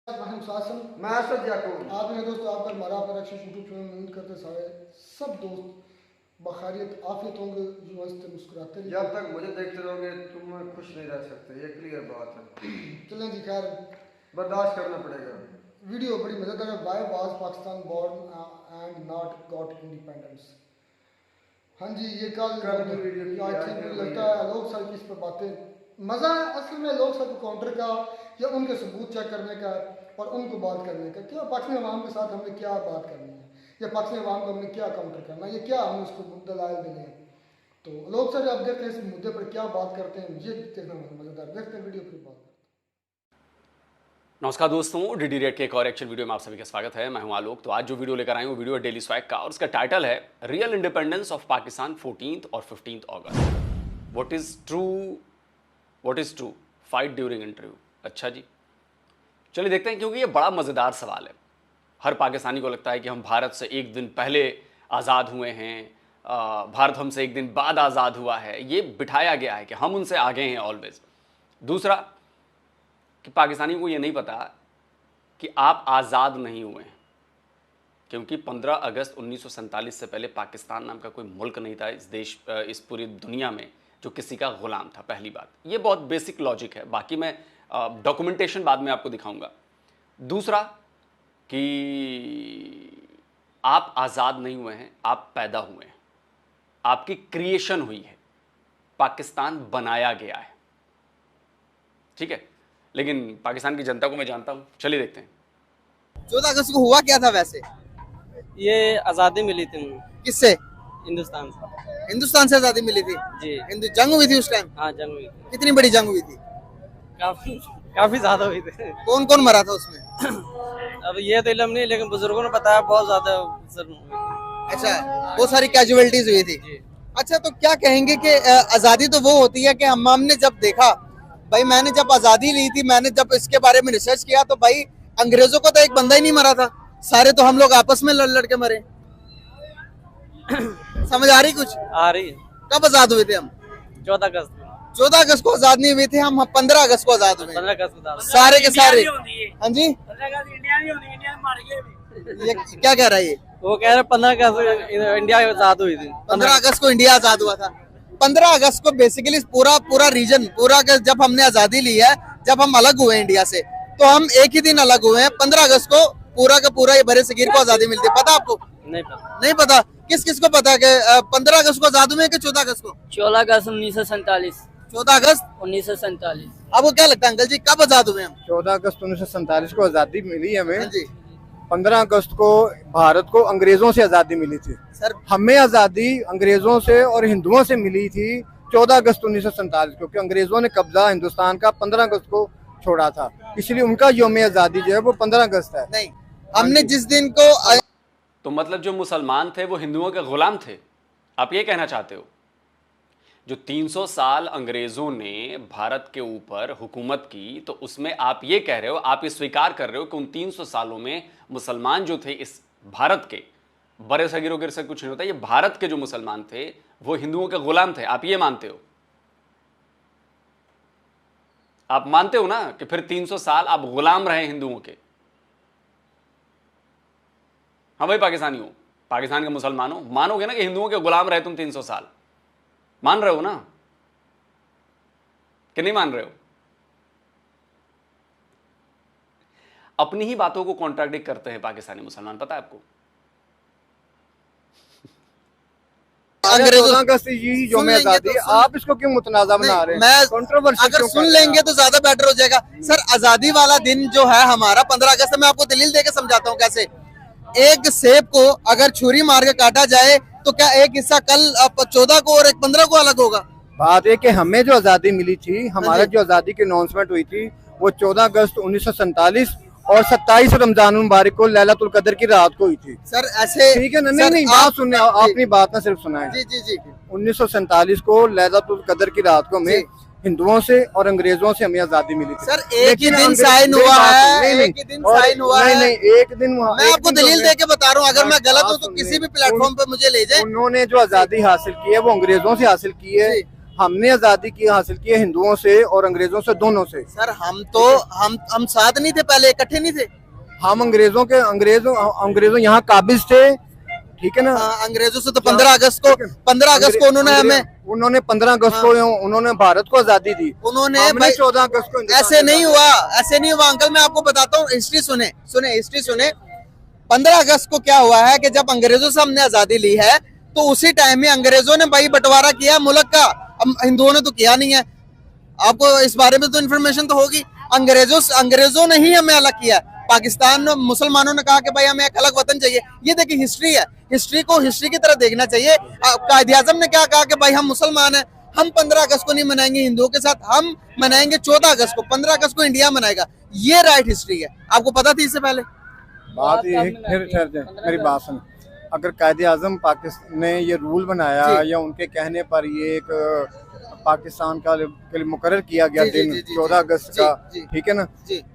मैं असद याकूब। आप मेरे दोस्तों आपका हमारा यूट्यूब चैनल उम्मीद करते सारे सब दोस्त बखैरियत आफियत होंगे, जो हंसते मुस्कुराते रहिए। जब तक मुझे देखते रहोगे तुम खुश नहीं रह सकते, ये क्लियर बात है। चलें जी, खैर बर्दाश्त करना पड़ेगा। वीडियो बड़ी मजेदार है। Why was Pakistan born and not got independence. हाँ जी, ये कल वीडियो आई थिंक मुझे लगता है लोग सर की इस पर बातें मज़ा है असल में लोग सब काउंटर का या उनके सबूत चेक करने का और उनको बात करने का। क्या पाकिस्तानी अवाम के साथ हमने क्या बात करनी है या पाकिस्तानी अवाम को हमने क्या काउंटर करना है, ये क्या हमने उसको दलाइल देने हैं। तो लोग सर अब देखते हैं इस मुद्दे पर क्या बात करते हैं, ये देखना मज़ेदार। देखते हैं वीडियो, फिर बात करते हैं। नमस्कार दोस्तों, डीडी रेड के एक और एक्शन वीडियो में आप सभी का स्वागत है। मैं हूं आलोक। तो आज जो वीडियो लेकर आए हूं वीडियो है डेली स्वैग का और उसका टाइटल है real independence of Pakistan 14th और 15th August. What is true fight during interview. अच्छा जी, चलिए देखते हैं, क्योंकि ये बड़ा मज़ेदार सवाल है। हर पाकिस्तानी को लगता है कि हम भारत से एक दिन पहले आज़ाद हुए हैं, भारत हमसे एक दिन बाद आज़ाद हुआ है। ये बिठाया गया है कि हम उनसे आगे हैं ऑलवेज। दूसरा कि पाकिस्तानी को ये नहीं पता कि आप आज़ाद नहीं हुए हैं, क्योंकि 15 अगस्त 1947 से पहले पाकिस्तान नाम का कोई मुल्क नहीं था इस पूरी दुनिया में जो किसी का ग़ुलाम था। पहली बात, ये बहुत बेसिक लॉजिक है, बाकी मैं डॉक्यूमेंटेशन बाद में आपको दिखाऊंगा। दूसरा कि आप आज़ाद नहीं हुए हैं, आप पैदा हुए हैं, आपकी क्रिएशन हुई है, पाकिस्तान बनाया गया है, ठीक है। लेकिन पाकिस्तान की जनता को मैं जानता हूं, चलिए देखते हैं। 14 अगस्त को हुआ क्या था वैसे? ये आज़ादी मिली थी किससे? हिंदुस्तान से। हिंदुस्तान से आजादी मिली थी जी। जंग हुई थी उस टाइम? हाँ, जंग हुई थी। कितनी बड़ी जंग हुई थी? काफी ज्यादा हुई थी। कौन कौन मरा था उसमें? अब ये तो इल्म नहीं, लेकिन बुजुर्गों ने बताया बहुत ज्यादा जुल्म हुई थी। अच्छा, बहुत सारी कैजुअलिटीज हुई थी। अच्छा, तो क्या कहेंगे कि आजादी तो वो होती है कि हमने जब देखा, भाई मैंने जब आजादी ली थी, मैंने जब इसके बारे में रिसर्च किया तो भाई अंग्रेजों को तो एक बंदा ही नहीं मरा था, सारे तो हम लोग आपस में लड़ लड़ के मरे। समझ आ रही कुछ? आ रही है। कब आजाद हुए थे हम? 14 अगस्त। 14 अगस्त को आजाद नहीं हुए थे हम, 15 अगस्त को आजाद हुए। 15 अगस्त को सारे के सारे। हाँ जी, ये क्या कह रहा है ये? वो कह रहे 15 अगस्त इंडिया आजाद हुई थी। 15 अगस्त को इंडिया आजाद हुआ था। 15 अगस्त को बेसिकली पूरा रीजन जब हमने आजादी ली है, जब हम अलग हुए इंडिया से, तो हम एक ही दिन अलग हुए हैं। 15 अगस्त को पूरा का पूरा ये बड़े सगीर को आजादी मिलती है। पता आपको? नहीं पता। नहीं पता? किस किस को पता है कि 15 अगस्त को आजाद हुए कि 14 अगस्त को? 14 अगस्त 1947। 14 अगस्त 1947। आपको क्या लगता है अंकल जी, कब आजाद हुए हम? 14 अगस्त 1947 को आजादी मिली हमें। हाँ जी। 15 अगस्त को भारत को अंग्रेजों से आजादी मिली थी। सर हमें आजादी अंग्रेजों से और हिंदुओं से मिली थी 14 अगस्त 1947 को, क्योंकि अंग्रेजों ने कब्जा हिंदुस्तान का 15 अगस्त को छोड़ा था, इसलिए उनका यौम आजादी जो है वो 15 अगस्त है। नहीं, हमने जिस दिन को तो मतलब जो मुसलमान थे वो हिंदुओं के गुलाम थे, आप ये कहना चाहते हो? जो 300 साल अंग्रेजों ने भारत के ऊपर हुकूमत की, तो उसमें आप ये कह रहे हो, आप ये स्वीकार कर रहे हो कि उन 300 सालों में मुसलमान जो थे इस भारत के, बड़े सगीरों के से कुछ नहीं होता, ये भारत के जो मुसलमान थे वो हिंदुओं के गुलाम थे, आप ये मानते हो? आप मानते हो ना कि फिर 300 साल आप गुलाम रहे हिंदुओं के? हाँ भाई, पाकिस्तानी हो, पाकिस्तान के मुसलमान हो, मानोगे ना कि हिंदुओं के गुलाम रहे तुम 300 साल? मान रहे हो ना कि नहीं मान रहे हो? अपनी ही बातों को कॉन्ट्राडिक्ट करते हैं पाकिस्तानी मुसलमान, पता है आपको? अंग्रेजों अगस्त यही यौम आजादी, आप इसको क्यों मुतनाज़ा बना रहे हैं? मैं कंट्रोवर्सी अगर क्यों सुन कर रहे हैं लेंगे तो ज्यादा बेटर हो जाएगा। सर, आजादी वाला दिन जो है हमारा 15 अगस्त, मैं आपको दलील देके समझाता हूँ कैसे। एक सेब को अगर छुरी मार के काटा जाए तो क्या एक हिस्सा कल 14 को और एक 15 को अलग होगा? बात है कि हमें जो आजादी मिली थी, हमारा जो आजादी की अनाउंसमेंट हुई थी वो 14 अगस्त 1947 और 27 रमजान मुबारक को लैलतुल कदर की रात को हुई थी। सर ऐसे ठीक है ना? नहीं, बात सुनने, अपनी बात ना सिर्फ सुनाएं। जी जी जी। 1947 को लैलतुल कदर की रात को हमें हिंदुओं से और अंग्रेजों से हमें आजादी मिली थी। सर एक ही दिन साइन हुआ है, एक ही दिन साइन हुआ है। नहीं, एक दिन मैं आपको दलील देके बता रहा हूँ, अगर मैं गलत हूँ तो किसी भी प्लेटफॉर्म पे मुझे ले जाए। उन्होंने जो आजादी हासिल की है वो अंग्रेजों से हासिल की है, हमने आजादी की हासिल की है हिंदुओं से और अंग्रेजों से, दोनों से। सर हम साथ नहीं थे पहले, इकट्ठे नहीं थे। हम अंग्रेजों यहाँ काबिज थे, ठीक है ना। अंग्रेजों से तो 15 अगस्त को उन्होंने 15 अगस्त को उन्होंने भारत को आजादी दी। उन्होंने 14 अगस्त को ऐसे नहीं हुआ अंकल, मैं आपको बताता हूँ, हिस्ट्री सुने। 15 अगस्त को क्या हुआ है कि जब अंग्रेजों से हमने आजादी ली है तो उसी टाइम में अंग्रेजों ने भाई बंटवारा किया मुल्क का, हिंदुओं ने तो किया नहीं है। आपको इस बारे में तो इन्फॉर्मेशन तो होगी। अंग्रेजों ने ही हमें अलग किया। पाकिस्तान मुसलमानों ने कहा कि भाई हमें एक अलग वतन चाहिए। ये देखिए हिस्ट्री है, हिस्ट्री को हिस्ट्री की तरह देखना चाहिए। कायदे आज़म ने क्या कहा कि भाई हम मुसलमान हैं, हम 15 अगस्त को नहीं मनाएंगे हिंदुओं के साथ, हम मनाएंगे 14 अगस्त को। 15 अगस्त को इंडिया मनाएगा। ये राइट हिस्ट्री है। आपको पता थी इससे पहले? बात ये मेरी बात सुन, अगर कायदे आज़म पाकिस्तान ने ये रूल बनाया या उनके कहने पर ये एक पाकिस्तान का के लिए मुकर्रर किया गया दिन 14 अगस्त का, ठीक है ना,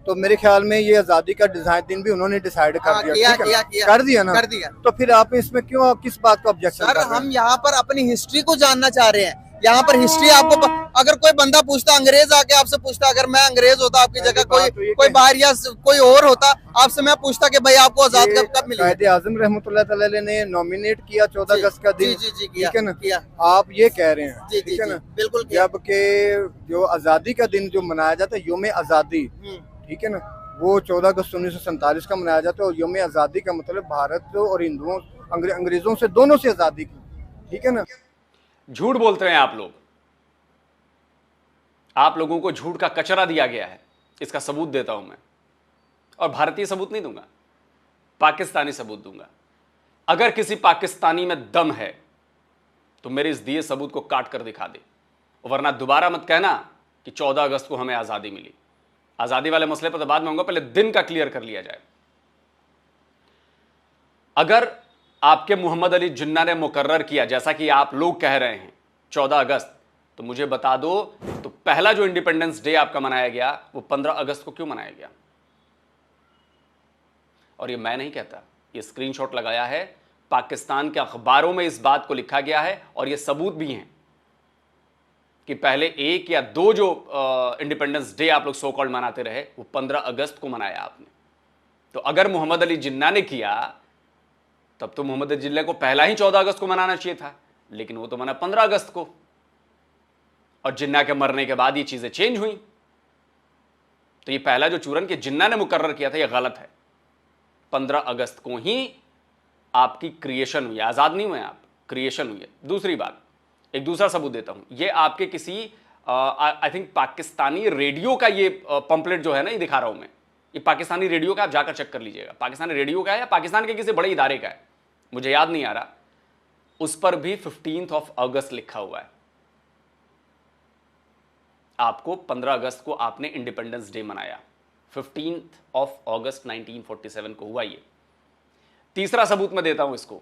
तो मेरे ख्याल में ये आज़ादी का दिन भी उन्होंने डिसाइड कर दिया, कर दिया ना। तो फिर आप इसमें क्यों, किस बात को ऑब्जेक्शन कर रहे हैं? हम यहाँ पर अपनी हिस्ट्री को जानना चाह रहे हैं। यहाँ पर हिस्ट्री आपको अगर कोई बंदा पूछता, अंग्रेज आके आपसे पूछता, अगर मैं अंग्रेज होता आपकी जगह, कोई बाहर या कोई और होता आपसे, मैं पूछता कि भाई आपको आजाद कब मिली? कायदे आज़म रहमतुल्लाह तआला ने नॉमिनेट किया 14 अगस्त का दिन, ठीक है ना। आप ये कह रहे हैं, ठीक है ना, बिल्कुल, जबकि जो आजादी का दिन जो मनाया जाता है योम आजादी, ठीक है ना, वो 14 अगस्त 1947 का मनाया जाता है। और योम आजादी का मतलब भारत और हिंदुओं अंग्रेजों से, दोनों से आजादी की, ठीक है ना। झूठ बोलते हैं आप लोग, आप लोगों को झूठ का कचरा दिया गया है। इसका सबूत देता हूं मैं, और भारतीय सबूत नहीं दूंगा, पाकिस्तानी सबूत दूंगा। अगर किसी पाकिस्तानी में दम है तो मेरे इस दिए सबूत को काट कर दिखा दे, वरना दोबारा मत कहना कि 14 अगस्त को हमें आजादी मिली। आजादी वाले मसले पर तो बाद में आऊंगा, पहले दिन का क्लियर कर लिया जाए। अगर आपके मोहम्मद अली जिन्ना ने मुकर्रर किया, जैसा कि आप लोग कह रहे हैं, 14 अगस्त, तो मुझे बता दो, तो पहला जो इंडिपेंडेंस डे आपका मनाया गया वो 15 अगस्त को क्यों मनाया गया? और ये मैं नहीं कहता, ये स्क्रीनशॉट लगाया है, पाकिस्तान के अखबारों में इस बात को लिखा गया है, और ये सबूत भी हैं कि पहले 1 या 2 जो इंडिपेंडेंस डे आप लोग सो कॉल्ड मनाते रहे, वो 15 अगस्त को मनाया आपने। तो अगर मोहम्मद अली जिन्ना ने किया तब तो मोहम्मद अली जिन्ना को पहला ही 14 अगस्त को मनाना चाहिए था, लेकिन वो तो मना 15 अगस्त को, और जिन्ना के मरने के बाद ये चीजें चेंज हुई। तो ये पहला जो चूरन के जिन्ना ने मुकर्रर किया था, ये गलत है। 15 अगस्त को ही आपकी क्रिएशन हुई, आजाद नहीं हुए आप, क्रिएशन हुई है। दूसरी बात, एक दूसरा सबूत देता हूं, ये आपके किसी आई थिंक पाकिस्तानी रेडियो का ये पंपलेट जो है ना, ये दिखा रहा हूं मैं, ये पाकिस्तानी रेडियो का, आप जाकर चेक कर लीजिएगा, पाकिस्तानी रेडियो का है या पाकिस्तान के किसी बड़े इदारे का है, मुझे याद नहीं आ रहा। उस पर भी 15 अगस्त लिखा हुआ है। आपको 15 अगस्त को आपने इंडिपेंडेंस डे मनाया, 15 अगस्त 1947 को हुआ ये। तीसरा सबूत मैं देता हूं इसको,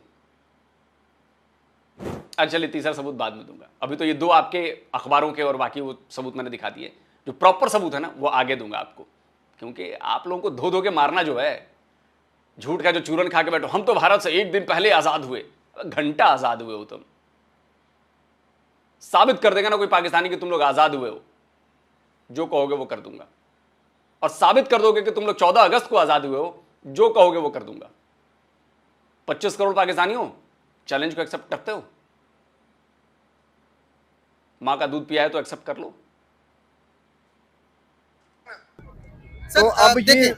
अच्छा चलिए तीसरा सबूत बाद में दूंगा, अभी तो ये 2 आपके अखबारों के और बाकी वो सबूत मैंने दिखा दिए। जो प्रॉपर सबूत है ना वो आगे दूंगा आपको, क्योंकि आप लोगों को धो धो के मारना जो है, झूठ का जो चूरन खा के बैठो, हम तो भारत से 1 दिन पहले आजाद हुए, घंटा आजाद हुए हो तुम। साबित कर देगा ना कोई पाकिस्तानी कि तुम लोग आजाद हुए हो, जो कहोगे वो कर दूंगा। और साबित कर दोगे कि तुम लोग 14 अगस्त को आजाद हुए हो, जो कहोगे वो कर दूंगा। 25 करोड़ पाकिस्तानी हो, चैलेंज को एक्सेप्ट करते हो? मां का दूध पिया है तो एक्सेप्ट कर लो। तो अब देखिए,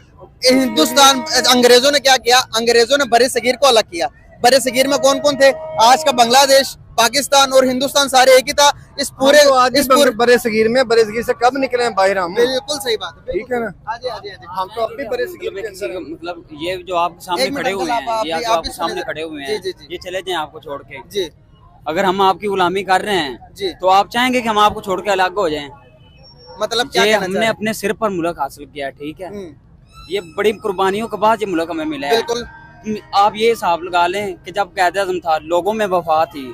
हिंदुस्तान, अंग्रेजों ने क्या किया, अंग्रेजों ने बड़े सगीर को अलग किया। बड़े सगीर में कौन कौन थे? आज का बांग्लादेश, पाकिस्तान और हिंदुस्तान सारे एक ही था। इस पूरे बड़े सगीर में, बड़े सगीर से कब निकले हैं बाहर हम? बिल्कुल सही बात है, ठीक है ना। हम तो अब भी बड़े सगीर मतलब ये जो आपके सामने खड़े हुए हैं, ये जो आपके सामने खड़े हुए हैं, ये चले जाएं आपको छोड़ के जी। अगर हम आपकी गुलामी कर रहे हैं जी, तो आप चाहेंगे कि हम आपको छोड़ के अलग हो जाएं? मतलब क्या हमने अपने सिर पर मुल्क हासिल किया, ठीक है, ये बड़ी कुर्बानियों के बाद ये मुल्क हमें मिला है। बिल्कुल। आप ये हिसाब लगा लें कि जब कायदे-ए-आज़म था, लोगों में वफा थी,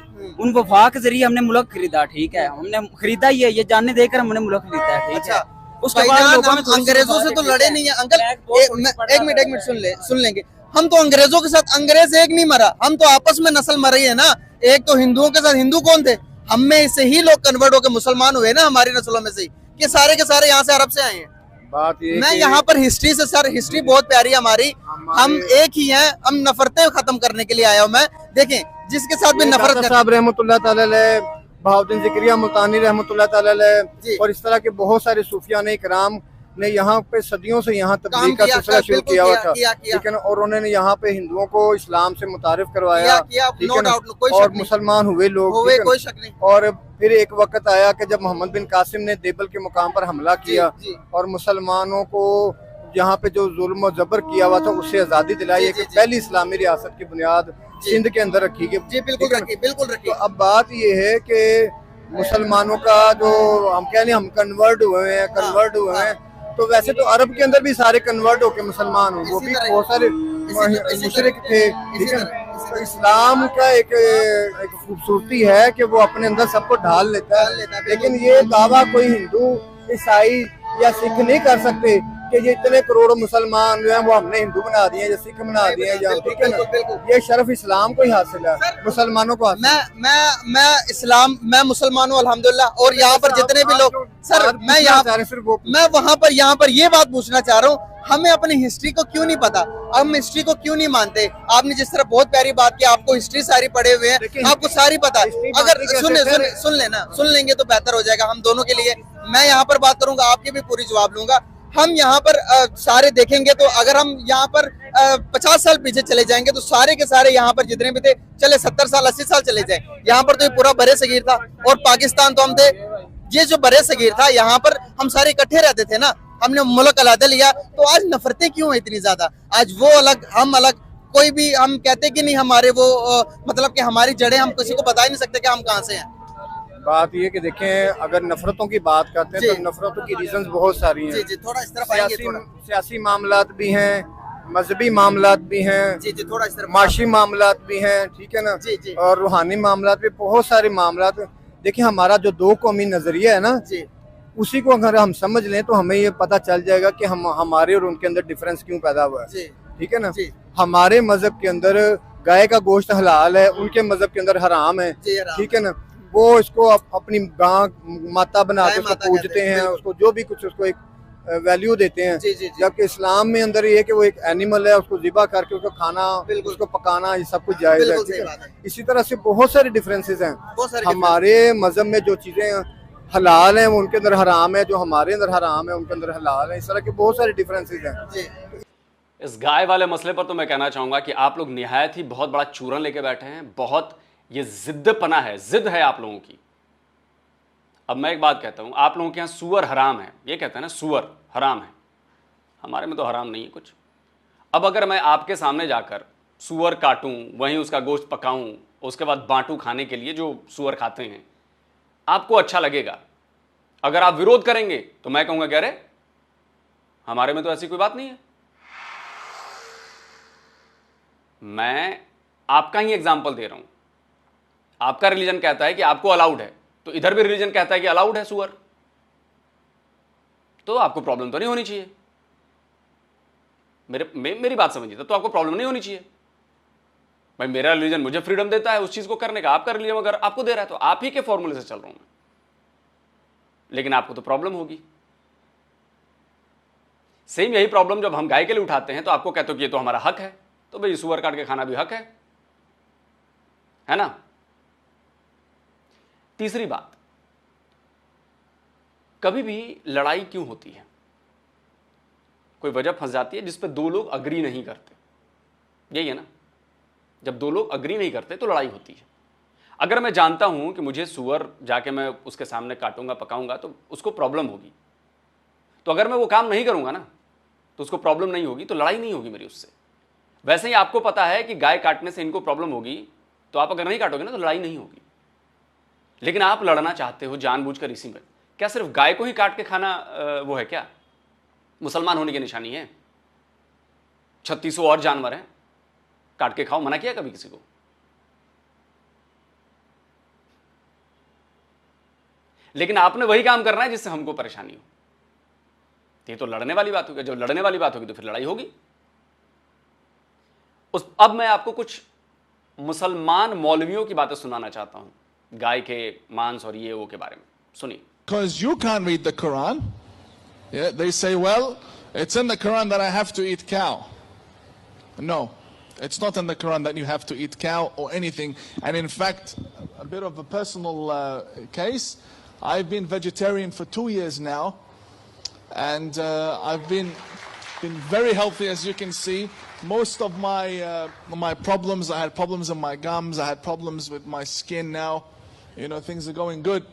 उन वफा के जरिए हमने मुल्क खरीदा, ठीक है, हमने खरीदा ही है, ये जानने देकर हमने मुल्क खरीदा है, ठीक है। उसके बाद अंग्रेजों से तो लड़े नहीं है अंकल। एक मिनट सुन लेंगे। हम तो अंग्रेजों के साथ, अंग्रेज एक नहीं मरा, हम तो आपस में नस्ल मर रही है ना। एक तो हिंदुओं के साथ, हिंदू कौन थे? हम में से ही लोग कन्वर्ट होकर मुसलमान हुए ना, हमारी नस्लों में से ही, कि सारे के सारे यहाँ से अरब से आए हैं। बात ये मैं यहाँ पर हिस्ट्री से, सर हिस्ट्री बहुत प्यारी है हमारी, हम एक ही हैं, हम नफरतें खत्म करने के लिए आया हूँ मैं। देखें जिसके साथ भी नफरत साहब रहमतुल्लाह ताला अलैह, बहाउद्दीन ज़िक्रिया मुल्तानी रहमतुल्लाह ताला अलैह और इस तरह के बहुत सारे सूफियाने इकराम ने यहाँ पे सदियों से यहाँ तबलीग का सिलसिला शुरू किया हुआ था, ठीक है ना। और उन्होंने यहाँ पे हिंदुओं को इस्लाम से मुतारिफ करवाया, ठीक है ना, और मुसलमान हुए लोग, कोई शक नहीं। और फिर एक वक्त आया कि जब मोहम्मद बिन कासिम ने देबल के मुकाम पर हमला किया और मुसलमानों को यहाँ पे जो जुल्म और जबर किया हुआ था उससे आज़ादी दिलाई, एक पहली इस्लामी रियासत की बुनियाद सिंध के अंदर रखी गई। जी बिल्कुल रखी, बिल्कुल रखी। तो अब बात ये है कि मुसलमानों का जो हम कह रहे हम कन्वर्ट हुए हैं, तो वैसे तो अरब के अंदर भी सारे कन्वर्ट होके मुसलमान हुए, वो भी बहुत सारे मुशरिक थे, ठीक है। तो इस्लाम का एक खूबसूरती है कि वो अपने अंदर सबको ढाल लेता है, लेकिन ये दावा कोई हिंदू, ईसाई या सिख नहीं कर सकते कि ये इतने करोड़ों मुसलमान जो हैं वो हमने हिंदू बना दिए या सिख बना दिए या, ठीक है ना। ये शर्फ इस्लाम को ही हासिल है, मुसलमानों को हासिल। मैं मुसलमान हूँ अल्हम्दुलिल्लाह। और यहाँ पर जितने भी लोग, सर मैं वहाँ पर यहाँ पर ये बात पूछना चाह रहा हूँ, हमें अपनी हिस्ट्री को क्यों नहीं पता, हम हिस्ट्री को क्यों नहीं मानते? आपने जिस तरह बहुत प्यारी बात की, आपको हिस्ट्री सारी पढ़े हुए हैं, आपको सारी पता है। अगर सुन लेंगे तो बेहतर हो जाएगा हम दोनों के लिए। मैं यहाँ पर बात करूंगा, आपकी भी पूरी जवाब लूंगा। हम यहाँ पर सारे देखेंगे तो अगर हम यहाँ पर 50 साल पीछे चले जाएंगे तो सारे के सारे यहाँ पर जितने भी थे, चले 70 साल 80 साल चले जाए, यहाँ पर तो ये पूरा बरे सगीर था और पाकिस्तान तो हम थे। ये जो बरे सगीर था यहाँ पर हम सारे इकट्ठे रहते थे ना, हमने मुल्क अलग लिया, तो आज नफरतें क्यों है इतनी ज्यादा? आज वो अलग हम अलग, कोई भी हम कहते कि नहीं हमारे वो मतलब कि हमारी जड़ें हम किसी को बता ही नहीं सकते कि हम कहाँ से हैं। बात ये कि देखें, अगर नफरतों की बात करते हैं तो नफरतों की रीजंस बहुत सारी हैं। जी, थोड़ा इस तरफ आएंगे, सियासी मामलात भी हैं, मजहबी मामलात भी हैं, थोड़ा इस तरफ, माशी मामलात भी हैं, ठीक है ना, और रूहानी मामलात भी, बहुत सारे मामलात। देखिए हमारा जो दो कौमी नजरिया है ना, उसी को अगर हम समझ लें तो हमें ये पता चल जाएगा कि हम हमारे और उनके अंदर डिफरेंस क्यों पैदा हुआ है, ठीक है ना। हमारे मजहब के अंदर गाय का गोश्त हलाल है, उनके मजहब के अंदर हराम है, ठीक है ना। वो इसको अपनी गां माता बना के उसको पूजते हैं, उसको जो भी कुछ उसको एक वैल्यू देते हैं। जबकि इस्लाम में अंदर ये है कि वो एक एनिमल है, उसको ज़िबा करके उसको खाना, उसको पकाना, ये सब कुछ जायज़ है, ठीक है। इसी तरह से बहुत सारे डिफरेंसेस हैं। हमारे मजहब में जो चीज़ें हलाल हैं वो उनके अंदर हराम है, जो हमारे अंदर हराम है उनके अंदर हलाल है। इस तरह के बहुत सारे डिफरेंसेस हैं। इस गाय वाले मसले पर तो मैं कहना चाहूंगा कि आप लोग निहायत ही बहुत बड़ा चूरन लेके बैठे हैं। बहुत ये जिद्दपना है, जिद है आप लोगों की। अब मैं एक बात कहता हूं, आप लोगों के यहाँ सुअर हराम है, ये कहते हैं ना सुअर हराम है, हमारे में तो हराम नहीं है कुछ। अब अगर मैं आपके सामने जाकर सुअर काटूं, वहीं उसका गोश्त पकाऊं, उसके बाद बांटूं खाने के लिए जो सुअर खाते हैं, आपको अच्छा लगेगा। अगर आप विरोध करेंगे तो मैं कहूंगा कि अरे हमारे में तो ऐसी कोई बात नहीं है। मैं आपका ही एग्जाम्पल दे रहा हूं। आपका रिलीजन कहता है कि आपको अलाउड है, तो इधर भी रिलीजन कहता है कि अलाउड है सुअर, तो आपको प्रॉब्लम तो नहीं होनी चाहिए। मेरी बात समझिए, तो आपको प्रॉब्लम नहीं होनी चाहिए। भाई मेरा रिलीजन मुझे फ्रीडम देता है उस चीज को करने का, आपका रिलीजन अगर आपको दे रहा है तो आप ही के फॉर्मूले से चल रहा हूं मैं, लेकिन आपको तो प्रॉब्लम होगी। सेम यही प्रॉब्लम जब हम गाय के लिए उठाते हैं तो आपको कहते हो कि ये तो हमारा हक है, तो भाई सुअर काट के खाना भी हक है ना। तीसरी बात, कभी भी लड़ाई क्यों होती है? कोई वजह फंस जाती है जिस पे दो लोग अग्री नहीं करते, यही है ना। जब दो लोग अग्री नहीं करते तो लड़ाई होती है। अगर मैं जानता हूं कि मुझे सुअर जाके मैं उसके सामने काटूंगा, पकाऊंगा, तो उसको प्रॉब्लम होगी, तो अगर मैं वो काम नहीं करूंगा ना तो उसको प्रॉब्लम नहीं होगी, तो लड़ाई नहीं होगी मेरी उससे। वैसे ही आपको पता है कि गाय काटने से इनको प्रॉब्लम होगी, तो आप अगर नहीं काटोगे ना तो लड़ाई नहीं होगी। लेकिन आप लड़ना चाहते हो जानबूझकर इसी में। क्या सिर्फ गाय को ही काट के खाना वो है क्या मुसलमान होने की निशानी है? 3600 और जानवर हैं, काट के खाओ, मना किया कभी किसी को? लेकिन आपने वही काम करना है जिससे हमको परेशानी हो। ये तो लड़ने वाली बात होगी। जब लड़ने वाली बात होगी तो फिर लड़ाई होगी। अब मैं आपको कुछ मुसलमान मौलवियों की बातें सुनाना चाहता हूं, गाय के मांस और ये वो के बारे में। सुनिए। Because you can't read the Quran. Yeah, they say, well, it's in the Quran that I have to eat cow. No, it's not in the Quran that you have to eat cow or anything. And in fact, a bit of a personal case, I've been vegetarian for 2 years now, and I've been very healthy, as you can see. Most of my problems, I had problems in my gums, I had problems with my skin. Now, you know, things are going good.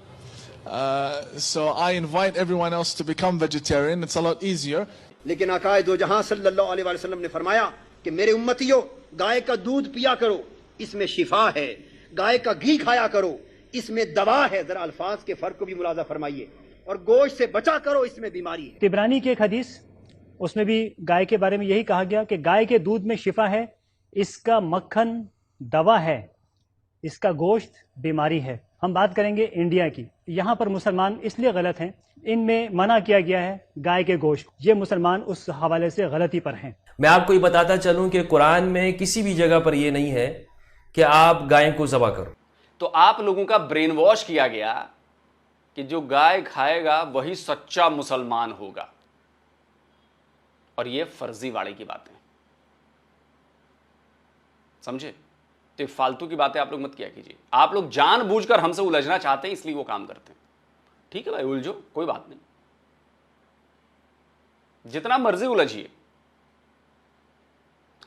So I invite everyone else to become vegetarian. It's a lot easier. लेकिन आकाए दो जहां सल्लल्लाहु अलैहि वसल्लम ने फरमाया कि मेरे उम्मतियों, गाय का दूध पिया करो, इसमें शिफा है। गाय का घी खाया करो, इसमें दवा है। जरा अल्फाज के फर्क को भी मुलाजा फरमाइए। और गोश्त से बचा करो, इसमें बीमारी है। तिबरानी की एक हदीस, उसमें भी गाय के बारे में यही कहा गया कि गाय के दूध में शिफा है, इसका मक्खन दवा है, इसका गोश्त बीमारी है। हम बात करेंगे इंडिया की। यहाँ पर मुसलमान इसलिए गलत हैं, इनमें मना किया गया है गाय के गोश्त। ये मुसलमान उस हवाले से गलती पर हैं। मैं आपको ये बताता चलूं कि कुरान में किसी भी जगह पर ये नहीं है कि आप गाय को ज़बह करो। तो आप लोगों का ब्रेन वॉश किया गया कि जो गाय खाएगा वही सच्चा मुसलमान होगा, और ये फर्जीवाड़े की बातें, समझे? तो फालतू की बातें आप लोग मत किया कीजिए। आप लोग जानबूझकर हमसे उलझना चाहते हैं, इसलिए वो काम करते हैं। ठीक है भाई, उलझो, कोई बात नहीं, जितना मर्जी उलझिए,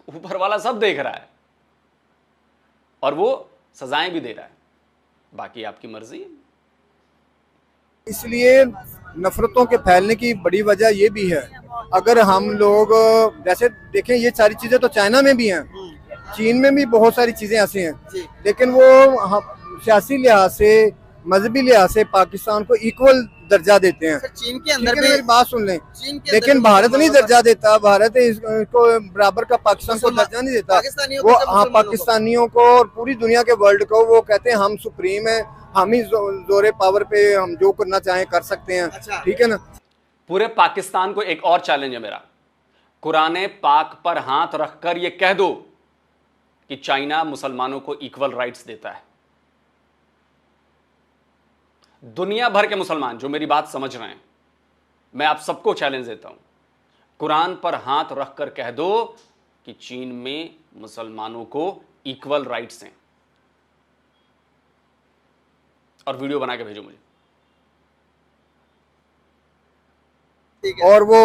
ऊपर वाला सब देख रहा है और वो सजाएं भी दे रहा है। बाकी आपकी मर्जी है। इसलिए नफरतों के फैलने की बड़ी वजह ये भी है, अगर हम लोग जैसे देखें, ये सारी चीजें तो चाइना में भी हैं, चीन में भी बहुत सारी चीजें ऐसी हैं, लेकिन वो सियासी लिहाज से, मजहबी लिहाज से पाकिस्तान को इक्वल दर्जा देते हैं। चीन के अंदर भी मेरी बात सुन लें, लेकिन भारत नहीं दर्जा देता। भारत इसको बराबर का पाकिस्तान को दर्जा नहीं देता। वो पाकिस्तानियों को और पूरी दुनिया के वर्ल्ड को वो कहते हैं हम सुप्रीम है, हम ही जोरे पावर पे हम जो करना चाहें कर सकते हैं। ठीक है ना? पूरे पाकिस्तान को एक और चैलेंज है मेरा, कुरान पाक पर हाथ रखकर यह कह दो कि चाइना मुसलमानों को इक्वल राइट्स देता है। दुनिया भर के मुसलमान जो मेरी बात समझ रहे हैं, मैं आप सबको चैलेंज देता हूं, कुरान पर हाथ रखकर कह दो कि चीन में मुसलमानों को इक्वल राइट्स हैं, और वीडियो बना के भेजो मुझे। और वो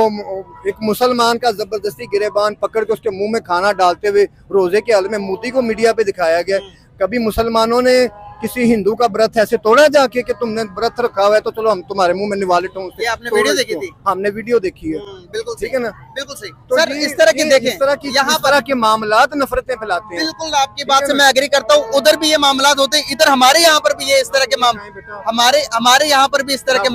एक मुसलमान का जबरदस्ती गिरेबान पकड़ के उसके मुंह में खाना डालते हुए रोजे के हल में मोदी को मीडिया पे दिखाया गया। कभी मुसलमानों ने किसी हिंदू का व्रत ऐसे तोड़ा जाके कि तुमने व्रत रखा हुआ है तो चलो हम तुम्हारे मुंह में निवाले ये आपने वीडियो देखी थी? हमने वीडियो देखी है। बिल्कुल ठीक है ना? बिल्कुल सही। तो सर इस तरह की देखें, यहाँ पर के मामलात नफरतें फैलाते हैं। बिल्कुल आपकी बात से मैं एग्री करता हूँ। उधर भी ये मामलात होते हैं, इधर हमारे यहाँ पर भी ये इस तरह के हमारे यहाँ पर भी इस तरह के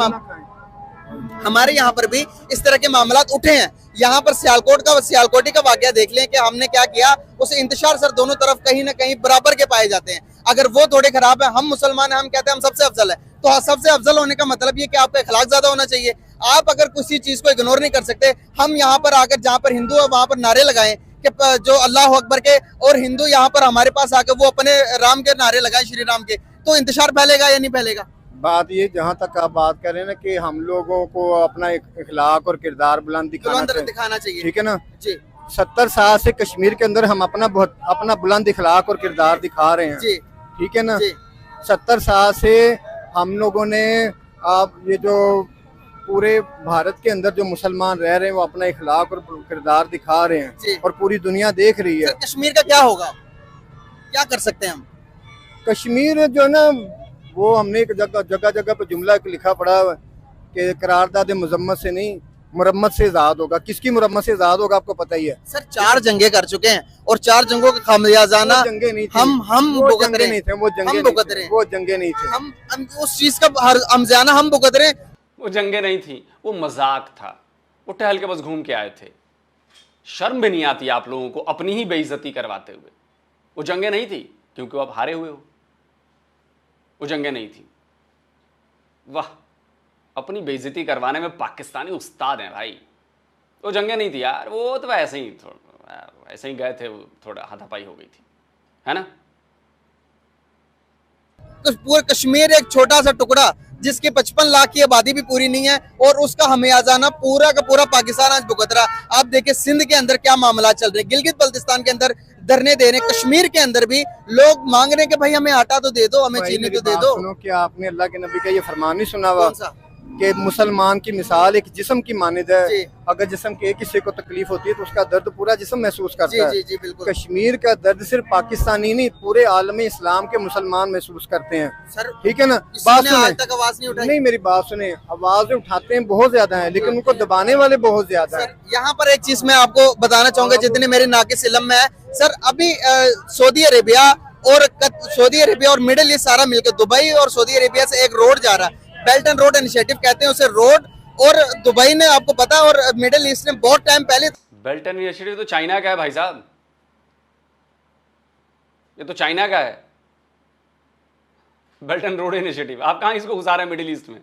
हमारे यहाँ पर भी इस तरह के मामलात उठे हैं। यहाँ पर सियालकोटी का वाकया देख लें कि हमने क्या किया, उसे इंतशार सर दोनों तरफ कहीं ना कहीं बराबर के पाए जाते हैं। अगर वो थोड़े खराब है, हम मुसलमान हैं, हम कहते हैं हम सबसे अफजल है, तो सबसे अफजल होने का मतलब ये कि आपका अखलाक ज्यादा होना चाहिए। आप अगर किसी चीज को इग्नोर नहीं कर सकते, हम यहाँ पर आकर जहाँ पर हिंदू है वहां पर नारे लगाएं कि जो अल्लाह अकबर के, और हिंदू यहाँ पर हमारे पास आकर वो अपने राम के नारे लगाएं, श्री राम के, तो इंतशार फैलेगा या नहीं फैलेगा? बात ये जहाँ तक आप बात कर रहे हैं ना कि हम लोगों को अपना इखलाक और किरदार बुलंद दिखाना चाहिए। ठीक है ना जी। 70 साल से कश्मीर के अंदर हम अपना बुलंद इखलाक और किरदार दिखा रहे हैं जी। ठीक है ना? 70 साल से हम लोगों ने ये जो पूरे भारत के अंदर जो मुसलमान रह रहे हैं वो अपना इखलाक और किरदार दिखा रहे हैं और पूरी दुनिया देख रही है। कश्मीर का क्या होगा, क्या कर सकते हैं हम? कश्मीर जो ना, वो हमने एक जगह पे जुमला लिखा पड़ा है कि करारदाद मजम्मत से नहीं मुरम्मत से आजाद होगा। किसकी मुरम्मत से आजाद होगा आपको पता ही है। सर 4 जंगे कर चुके हैं और 4 जंगों का खामियाजाना जंगे नहीं थे, हम भुगत रहे हैं। वो जंगे नहीं थे, हम उस चीज का हमजाना हम भुगत रहे हैं। वो जंगे नहीं थी, वो मजाक था, वो टहल के बस घूम के आए थे। शर्म भी नहीं आती आप लोगों को अपनी ही बेइज्जती करवाते हुए। वो जंगे नहीं थी क्योंकि आप हारे हुए हो, वो जंगे नहीं थी। वाह, अपनी बेइज्जती करवाने में पाकिस्तानी उस्ताद हैं भाई। वो जंगे नहीं थी यार, वो तो ऐसे ही गए थे, थोड़ा हाथापाई हो गई थी, है ना? पूरा कश्मीर एक छोटा सा टुकड़ा जिसकी 55 लाख की आबादी भी पूरी नहीं है और उसका हमेयाजाना पूरा का पूरा पाकिस्तान आज भुगत रहा। आप देखिए सिंध के अंदर क्या मामला चल रहे हैं, गिलगित बल्तिस्तान के अंदर धरने दे रहे हैं, कश्मीर के अंदर भी लोग मांग रहे हैं कि भाई हमें आटा तो दे दो, हमें चीनी तो दे दो। सुनो, क्या आपने अल्लाह के नबी का ये फरमान नहीं सुना हुआ कि मुसलमान की मिसाल एक जिस्म की मानिद है, अगर जिस्म के एक हिस्से को तकलीफ होती है तो उसका दर्द पूरा जिस्म महसूस करता है। जी, बिल्कुल। कश्मीर का दर्द सिर्फ पाकिस्तानी नहीं, पूरे आलम इस्लाम के मुसलमान महसूस करते हैं, ठीक है ना। बात सुने, आज तक आवाज नहीं उठाई। नहीं, मेरी बात सुने, आवाज उठाते हैं बहुत ज्यादा है, लेकिन उनको दबाने वाले बहुत ज्यादा है। यहाँ पर एक चीज मैं आपको बताना चाहूंगा जितने मेरे नाकिस इल्म में है सर, अभी सऊदी अरेबिया और मिडिल ईस्ट सारा मिलकर दुबई और सऊदी अरेबिया से एक रोड जा रहा है, बेल्ट एंड रोड इनिशिएटिव कहते हैं उसे। रोड और दुबई ने आपको पता और मिडिल ईस्ट ने बहुत टाइम पहले। बेल्ट एंड इनिशिएटिव तो चाइना का है भाई साहब, ये तो चाइना का है बेल्ट एंड रोड इनिशिएटिव। आप कहां इसको घुसा रहे हैं मिडिल ईस्ट में?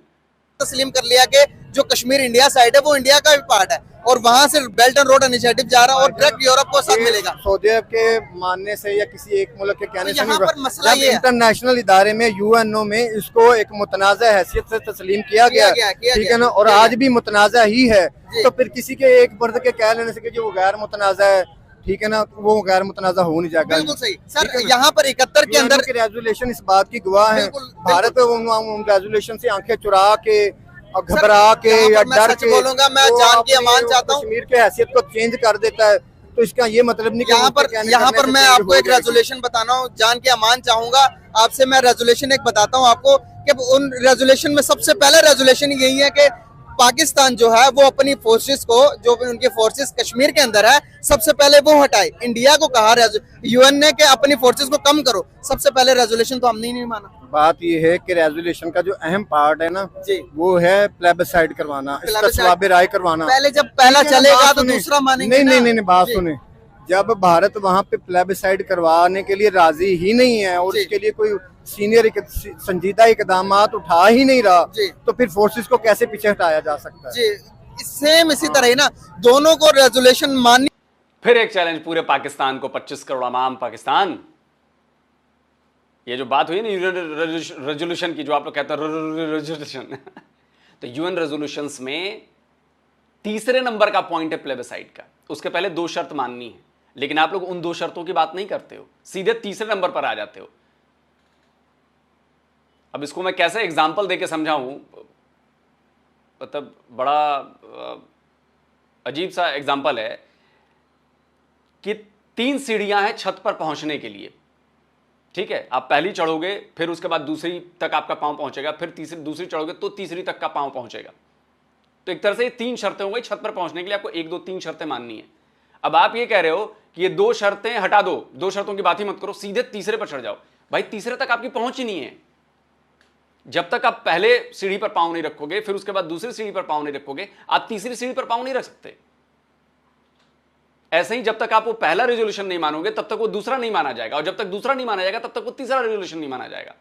तस्लीम कर लिया कि जो कश्मीर इंडिया साइड है वो इंडिया का भी पार्ट है और वहां से बेल्ट एंड रोड इनिशिएटिव जा रहा है और डायरेक्ट यूरोप को साथ मिलेगा। सऊदी अरब के मानने से या किसी एक मुल्क के कहने से यहाँ पर मसला ये है, इंटरनेशनल इदारे में यूएनओ में इसको एक मुतनाज़ा हैसियत से तस्लीम किया गया, ठीक है ना, और आज भी मुतनाज़ा ही है। तो फिर किसी के एक फर्द के कह लेने से कि जो गैर मुतनाज़ा है, ठीक है ना, वो गैर मुतनाज़ा हो नहीं जाएगा। बिल्कुल सही सर। यहाँ पर 71 के अंदर की रेजोल्यूशन इस बात की गवाह है, भारत उन रेजोल्यूशन से आंखें चुरा के और घबरा के या डर के बोलूंगा, मैं जान की अमान चाहता हूँ, कश्मीर के हैसियत को चेंज कर देता है। तो इसका ये मतलब नहीं। यहाँ पर मैं आपको एक रेजोल्यूशन बताना हूँ, जान के अमान चाहूंगा आपसे। मैं रेजोल्यूशन एक बताता हूँ आपको कि उन रेजोल्यूशन में सबसे पहला रेजोल्यूशन यही है कि पाकिस्तान जो है वो अपनी फोर्सेस को, जो उनके फोर्सेस कश्मीर के अंदर है, सबसे पहले वो हटाए। इंडिया को कहा यूएन ने कि अपनी फोर्सेस को कम करो, सबसे पहले रेजोल्यूशन तो हमने ही नहीं माना। बात ये है कि रेजोल्यूशन का जो अहम पार्ट है ना जी, वो है प्लेबिसाइड करवाना, इसका सवाब राय करवाना। पहले जब पहला चलेगा तो दूसरा मानेंगे। नहीं, बात सुने, जब भारत वहाँ पे प्लेबिसाइड करवाने के लिए राजी ही नहीं है और इसके लिए कोई सीनियर संजीदा इकदाम उठा ही नहीं रहा, तो फिर फोर्सेस को कैसे पीछे हटाया जा सकता है? जी सेम इसी तरह ही ना, दोनों को रेजोल्यूशन माननी। फिर एक चैलेंज पूरे पाकिस्तान को, 25 करोड़ आम पाकिस्तान। ये जो बात हुई ना रेजोल्यूशन की, जो आप लोग कहते हैं रेजोल्यूशन तो यूएन रेजोल्यूशंस में तीसरे नंबर का पॉइंट है प्लेबिसाइड का। उसके पहले 2 शर्त माननी है, लेकिन आप लोग उन 2 शर्तों की बात नहीं करते हो, सीधे तीसरे नंबर पर आ जाते हो। अब इसको मैं कैसे एग्जाम्पल देके समझाऊं, मतलब बड़ा अजीब सा एग्जाम्पल है कि 3 सीढ़ियां हैं छत पर पहुंचने के लिए, ठीक है। आप पहली चढ़ोगे, फिर उसके बाद दूसरी तक आपका पांव पहुंचेगा, फिर दूसरी चढ़ोगे तो तीसरी तक का पांव पहुंचेगा। तो एक तरह से ये 3 शर्तें हो गई छत पर पहुंचने के लिए, आपको 1 2 3 शर्तें माननी है। अब आप ये कह रहे हो कि ये 2 शर्तें हटा दो, 2 शर्तों की बात ही मत करो, सीधे तीसरे पर चढ़ जाओ। भाई तीसरे तक आपकी पहुंच ही नहीं है। जब तक आप पहले सीढ़ी पर पांव नहीं रखोगे, फिर उसके बाद दूसरी सीढ़ी पर पांव नहीं रखोगे, आप तीसरी सीढ़ी पर पांव नहीं रख सकते। ऐसे ही जब तक आप वो पहला रेजोल्यूशन नहीं मानोगे तब तक वो दूसरा नहीं माना जाएगा, और जब तक दूसरा नहीं माना जाएगा तब तक वो तीसरा रेजोल्यूशन नहीं माना जाएगा।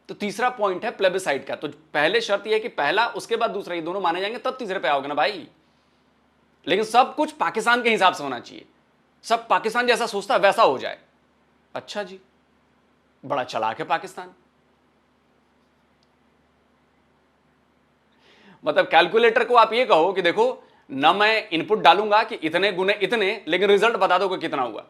तो तीसरा पॉइंट है प्लेबिसाइड का। तो पहले शर्त यह है कि पहला उसके बाद दूसरा, ये दोनों माने जाएंगे तब तीसरे पे आओगे ना भाई। लेकिन सब कुछ पाकिस्तान के हिसाब से होना चाहिए, सब पाकिस्तान जैसा सोचता है वैसा हो जाए। अच्छा जी, बड़ा चालाक है पाकिस्तान। मतलब कैलकुलेटर को आप ये कहो कि देखो ना, मैं इनपुट डालूंगा कि इतने गुने इतने, लेकिन रिजल्ट बता दो कि कितना हुआ।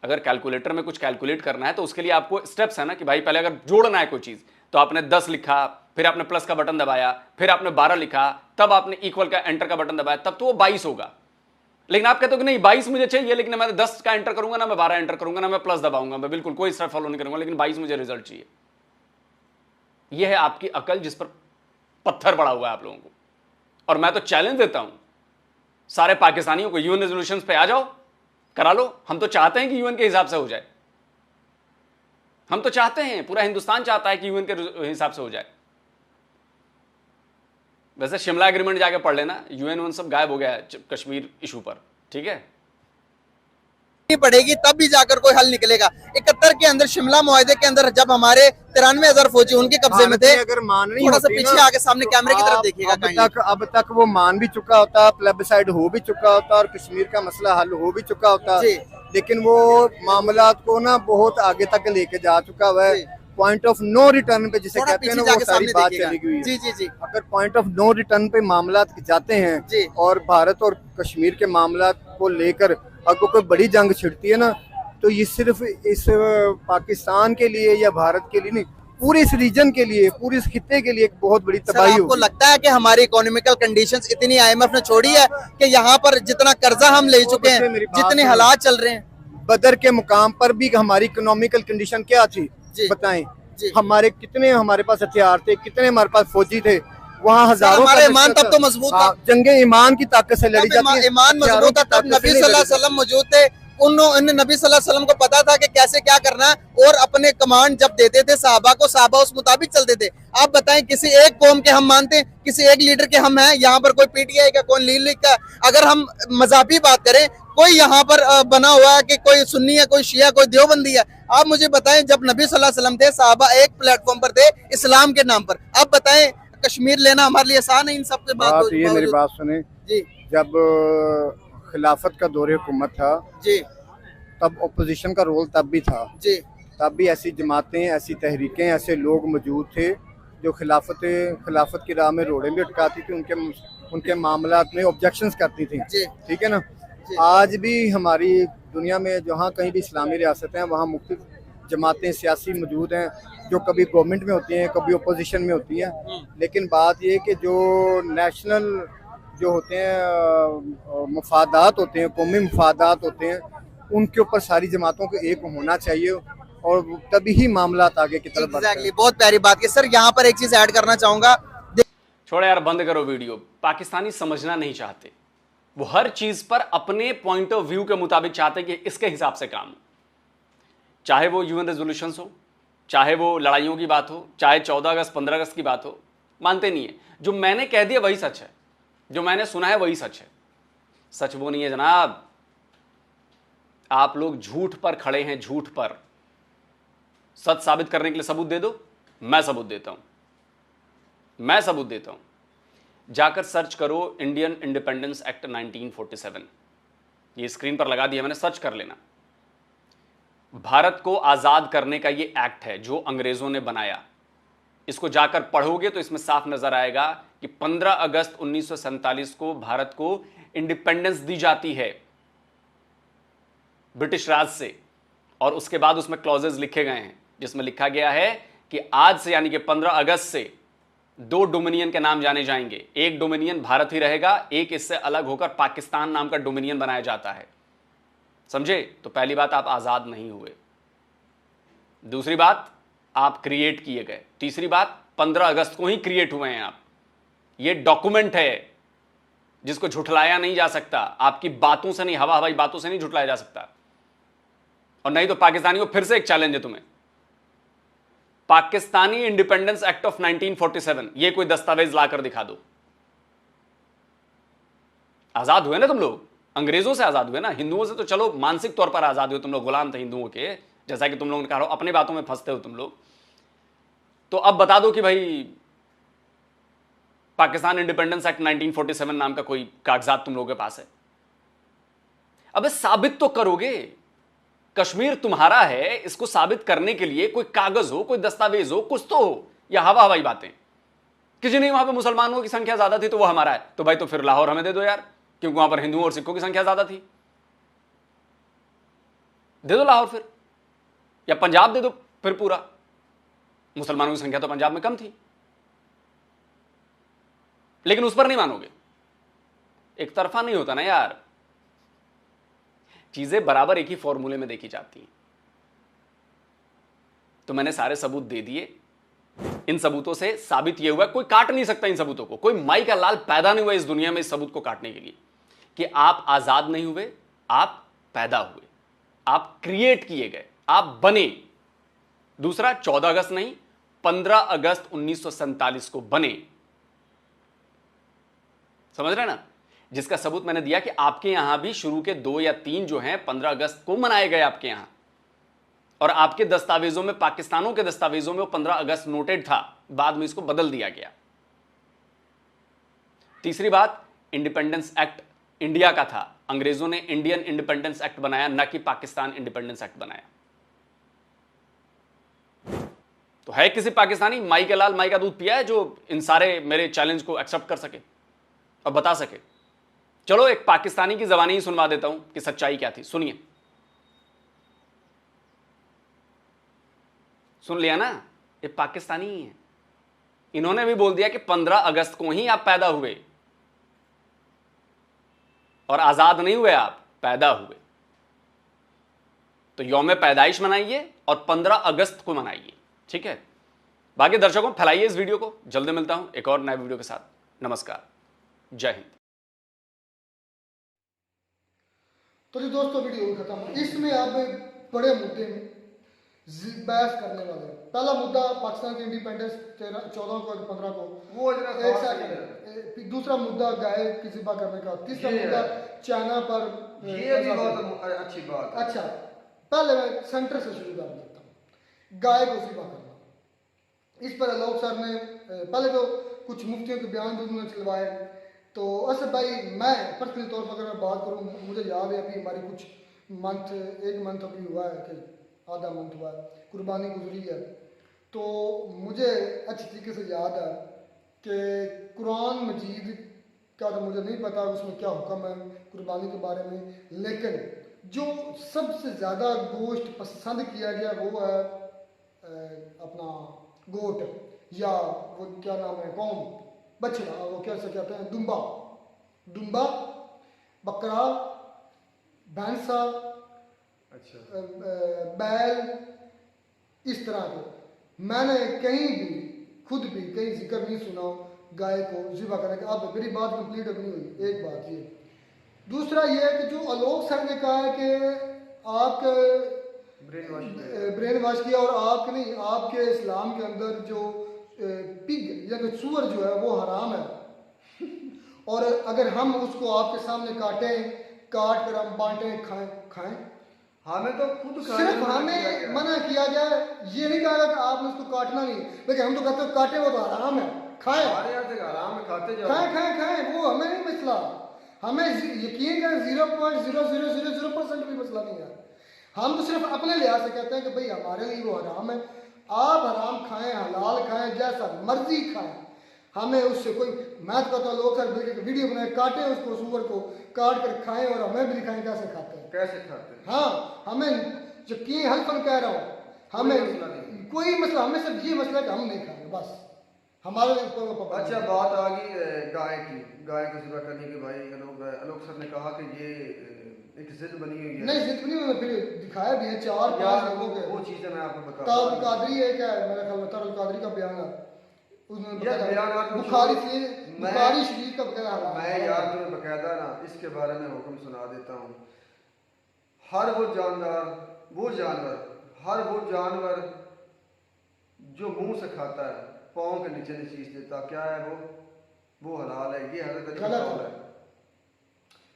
अगर कैलकुलेटर में कुछ कैलकुलेट करना है तो उसके लिए आपको स्टेप्स है ना, कि भाई पहले अगर जोड़ना है कोई चीज तो आपने 10 लिखा, फिर आपने प्लस का बटन दबाया, फिर आपने 12 लिखा, तब आपने इक्वल का एंटर का बटन दबाया, तब तो वो 22 होगा। लेकिन आप कहते हो कि नहीं 22 मुझे चाहिए, लेकिन मैं 10 का एंटर करूंगा ना, मैं 12 एंटर करूंगा ना, मैं प्लस दबाऊंगा, मैं बिल्कुल कोई स्टेप फॉलो नहीं करूंगा, लेकिन 22 मुझे रिजल्ट चाहिए। यह है आपकी अकल जिस पर पत्थर पड़ा हुआ है आप लोगों को। और मैं तो चैलेंज देता हूं सारे पाकिस्तानियों को, यूएन रेजोल्यूशंस पे आ जाओ, करा लो। हम तो चाहते हैं कि यूएन के हिसाब से हो जाए, हम तो चाहते हैं, पूरा हिंदुस्तान चाहता है कि यूएन के हिसाब से हो जाए। वैसे शिमला एग्रीमेंट जाके पढ़ लेना, यूएन उन सब गायब हो गया है कश्मीर इशू पर, ठीक है। पड़ेगी तब भी जाकर कोई हल निकलेगा। 71 के अंदर शिमला मुआहदे के अंदर जब हमारे 93,000 फौजी उनके कब्जे में थे, अगर मान नहीं थोड़ा सा पीछे आके सामने कैमरे की तरफ देखिएगा, अब तक वो मान भी चुका होता, प्लेबिसाइड हो भी चुका होता और कश्मीर का मसला हल हो भी चुका होता, लेकिन वो मामला को ना बहुत आगे तक लेके जा चुका हुआ है। पॉइंट ऑफ नो रिटर्न पे जिसे कहते हैं ना, वो सारी बात चली गई है। जी जी जी। अगर पॉइंट ऑफ नो रिटर्न पे मामला जाते हैं और भारत और कश्मीर के मामला को लेकर अगर कोई बड़ी जंग छिड़ती है ना, तो ये सिर्फ इस पाकिस्तान के लिए या भारत के लिए नहीं, पूरे इस रीजन के लिए, पूरे इस खित्ते के लिए एक बहुत बड़ी तबाही होगी। आपको लगता है कि हमारी इकोनॉमिकल कंडीशंस इतनी IMF ने छोड़ी है कि यहाँ पर जितना कर्जा हम ले चुके हैं, जितने हालात चल रहे हैं, बदर के मुकाम पर भी हमारी इकोनॉमिकल कंडीशन क्या थी बताएं? हमारे कितने हमारे पास हथियार थे, कितने हमारे पास फौजी थे, वहाँ हजारों। हमारे ईमान तब तो मजबूत था, जंगे ईमान की ताकत से लड़ी जाती है। ईमान मजबूत था, तब नबी सल्लल्लाहु अलैहि वसल्लम मौजूद थे। उन्होंने नबी सल्लल्लाहु अलैहि वसल्लम को पता था कि कैसे क्या करना है, और अपने कमांड जब देते थे सहाबा को, सहाबा उस मुताबिक चलते थे। आप बताएं, किसी एक कौम के हम मानते हैं, किसी एक लीडर के हम हैं? यहाँ पर कोई PTI का, कोई लीग का, अगर हम मजाबी बात करें, कोई यहाँ पर बना हुआ है कि कोई सुन्नी है, कोई शिया, कोई देवबंदी है? आप मुझे बताएं, जब नबी सल्लल्लाहु अलैहि वसल्लम थे, सहाबा एक प्लेटफॉर्म पर थे इस्लाम के नाम पर। आप बताएं, कश्मीर लेना हमारे लिए आसान है? इन सब के बात ये, मेरी बात सुने जी। जब खिलाफत का दौरे हुकूमत था जी, तब ओपोजिशन का रोल तब भी था जी। तब भी ऐसी जमातें, ऐसी तहरीकें, ऐसे लोग मौजूद थे जो खिलाफत की राह में रोड़े भी अटकाती थी, उनके मामलात में ऑब्जेक्शंस करती थी। ठीक है ना? आज भी हमारी दुनिया में जहाँ कहीं भी इस्लामी रियासतें हैं, वहाँ मुख्तलिफ जमातें सियासी मौजूद हैं, जो कभी गवर्नमेंट में होती हैं, कभी ओपोजिशन में होती हैं। लेकिन बात ये कि जो नेशनल जो होते हैं मफादात होते हैं, कौमी मफादात होते हैं, उनके ऊपर सारी जमातों को एक होना चाहिए, और तभी ही मामला आगे की तरफ बढ़ते हैं। बहुत प्यारी बात है सर। यहाँ पर एक चीज ऐड करना चाहूंगा। छोड़ो यार, बंद करो वीडियो। पाकिस्तानी समझना नहीं चाहते, वो हर चीज पर अपने पॉइंट ऑफ व्यू के मुताबिक चाहते कि इसके हिसाब से काम हो। चाहे वो UN रेजोल्यूशंस हो, चाहे वो लड़ाइयों की बात हो, चाहे 14 अगस्त 15 अगस्त की बात हो, मानते नहीं है। जो मैंने कह दिया वही सच है, जो मैंने सुना है वही सच है। सच वो नहीं है जनाब। आप लोग झूठ पर खड़े हैं, झूठ पर। सच साबित करने के लिए सबूत दे दो, मैं सबूत देता हूं। जाकर सर्च करो इंडियन इंडिपेंडेंस एक्ट 1947, ये स्क्रीन पर लगा दिया मैंने, सर्च कर लेना। भारत को आजाद करने का ये एक्ट है जो अंग्रेजों ने बनाया। इसको जाकर पढ़ोगे तो इसमें साफ नजर आएगा कि 15 अगस्त 1947 को भारत को इंडिपेंडेंस दी जाती है ब्रिटिश राज से, और उसके बाद उसमें क्लॉजेज लिखे गए हैं जिसमें लिखा गया है कि आज से, यानी कि 15 अगस्त से 2 डोमिनियन के नाम जाने जाएंगे। एक डोमिनियन भारत ही रहेगा, एक इससे अलग होकर पाकिस्तान नाम का डोमिनियन बनाया जाता है। समझे? तो पहली बात, आप आजाद नहीं हुए। दूसरी बात, आप क्रिएट किए गए। तीसरी बात, 15 अगस्त को ही क्रिएट हुए हैं आप। ये डॉक्यूमेंट है जिसको झुठलाया नहीं जा सकता। आपकी बातों से नहीं, हवा हवाई बातों से नहीं झुठलाया जा सकता। और नहीं तो पाकिस्तानियों, फिर से एक चैलेंज है तुम्हें, पाकिस्तानी इंडिपेंडेंस एक्ट ऑफ 1947 ये कोई दस्तावेज लाकर दिखा दो। आजाद हुए ना तुम लोग, अंग्रेजों से आजाद हुए ना। हिंदुओं से तो चलो मानसिक तौर पर आजाद हुए, तुम लोग गुलाम थे हिंदुओं के, जैसा कि तुम लोगों ने कहा, अपने बातों में फंसते हो तुम लोग। तो अब बता दो कि भाई पाकिस्तान इंडिपेंडेंस एक्ट 1947 नाम का कोई कागजात तुम लोगों के पास है? अबे साबित तो करोगे। कश्मीर तुम्हारा है, इसको साबित करने के लिए कोई कागज हो, कोई दस्तावेज हो, कुछ तो हो, या हवा हवाई बातें। किसी नहीं, वहां पे मुसलमानों की संख्या ज्यादा थी तो वो हमारा है। तो भाई तो फिर लाहौर हमें दे दो यार, क्योंकि वहां पर हिंदुओं और सिखों की संख्या ज्यादा थी। दे दो लाहौर फिर, या पंजाब दे दो फिर पूरा। मुसलमानों की संख्या तो पंजाब में कम थी, लेकिन उस पर नहीं मानोगे। एक तरफा नहीं होता ना यार, चीजें बराबर एक ही फॉर्मूले में देखी जाती हैं। तो मैंने सारे सबूत दे दिए। इन सबूतों से साबित यह हुआ, कोई काट नहीं सकता इन सबूतों को। कोई माई का लाल पैदा नहीं हुआ इस दुनिया में इस सबूत को काटने के लिए कि आप आजाद नहीं हुए, आप पैदा हुए, आप क्रिएट किए गए, आप बने। दूसरा, 14 अगस्त नहीं, 15 अगस्त 1947 को बने। समझ रहे ना? जिसका सबूत मैंने दिया कि आपके यहां भी शुरू के 2 या 3 जो हैं 15 अगस्त को मनाए गए आपके यहां, और आपके दस्तावेजों में, पाकिस्तानों के दस्तावेजों में वो 15 अगस्त नोटेड था, बाद में इसको बदल दिया गया। तीसरी बात, इंडिपेंडेंस एक्ट इंडिया का था, अंग्रेजों ने इंडियन इंडिपेंडेंस एक्ट बनाया, ना कि पाकिस्तान इंडिपेंडेंस एक्ट बनाया। तो है किसी पाकिस्तानी माई के लाल माई का दूध पिया है जो इन सारे मेरे चैलेंज को एक्सेप्ट कर सके और बता सके? चलो एक पाकिस्तानी की जबानी ही सुनवा देता हूं कि सच्चाई क्या थी, सुनिए। सुन लिया ना, ये पाकिस्तानी ही है। इन्होंने भी बोल दिया कि 15 अगस्त को ही आप पैदा हुए और आजाद नहीं हुए, आप पैदा हुए। तो यौम पैदाइश मनाइए और 15 अगस्त को मनाइए, ठीक है? बाकी दर्शकों फैलाइए इस वीडियो को। जल्दी मिलता हूं एक और नए वीडियो के साथ। नमस्कार, जय हिंद। तो जी दोस्तों वीडियो खत्म। इसमें अब बड़े मुद्दे में बहस करने वाले हैं। पहला मुद्दा पाकिस्तान की इंडिपेंडेंस 14 को 15 को, वो एक सेकंड। दूसरा मुद्दा गाय की ज़िबा करने का। तीसरा मुद्दा चाइना पर, ये भी बहुत अच्छी बात है। अच्छा, पहले मैं सेंटर से शुरू कर देता हूँ। गाय को ज़िबा करना, इस पर आलोक सर ने पहले तो कुछ मुफ्तियों के बयान भी उन्होंने चलवाए। तो असद भाई, मैं पर्सनली तौर पर अगर मैं बात करूँ, मुझे याद है अभी हमारी कुछ मंथ, एक मंथ अभी हुआ है कि आधा मंथ हुआ है, कुर्बानी गुजरी है। तो मुझे अच्छी तरीके से याद है कि कुरान मजीद का तो मुझे नहीं पता उसमें क्या हुक्म है कुर्बानी के बारे में, लेकिन जो सबसे ज़्यादा गोश्त पसंद किया गया वो है अपना गोट, या वो क्या नाम है, कौम, बछड़ा, वो कैसे कहते हैं, दुम्बा, दुम्बा, बकरा, भैंसा, अच्छा, बैल, इस तरह के। मैंने कहीं भी खुद भी कहीं जिक्र नहीं सुना गाय को ज़िबा करने का। अब मेरी बात कंप्लीट अभी नहीं हुई, एक बात ये। दूसरा ये है कि जो आलोक सर ने कहा है कि आपके ब्रेन वॉश किया, और आपके नहीं, आपके इस्लाम के अंदर जो पिग या सूअर जो है वो हराम है, और अगर हम उसको आपके सामने काटें, काट कर हम बांटें, खाएं। हमें तो खुद सिर्फ हमें मना किया गया है, ये नहीं कहा कि आपने उसको काटना नहीं, लेकिन हम तो कहते हैं काटे वो तो हराम है, खाएं। हमारे यहाँ से हराम है, खाते जाओ, खाएं, वो हमें नहीं मसला। हमें यकीन करें 0.0000% भी मसला नहीं है। हम तो सिर्फ अपने लिहाज से कहते हैं कि भाई हमारे लिए वो हराम है, आप हराम खाएं, हलाल खाएं, जैसा मर्जी खाएं, हमें उससे कोई। मैं तो कहता हूँ लोग सर मिलकर वीडियो बनाए, काटे उसको, सूअर को काट कर खाएं और हमें भी दिखाएं कैसे खाते हैं, कैसे खाते हैं। हाँ, हमें यकीन हल्फन कह रहा हूँ, हमें कोई मसला, हमें सिर्फ ये मसला है कि हम नहीं खाएंगे, बस हमारे। अच्छा, बात आ गई गाय की, गाय को ज़िबा करने की। भाई आलोक सर ने कहा कि ये एक जिद बनी हुई है। नहीं, जिद बनी हुई, फिर दिखाया भी है 4-5 लोगों के। वो चीज़ें मैं आपको बता, तारुल कादरी है क्या, मेरा ख्याल में तारुल कादरी का बयान है, उसने बुखारी शरीफ का बकायदा। मैं यार तुम्हें बकायदा ना इसके बारे में हुक्म सुना देता हूँ। हर वो जानवर जो मुंह से खाता है, पाँव के नीचे नहीं चीज देता, क्या है वो हलाल है। ये हजरत गलत है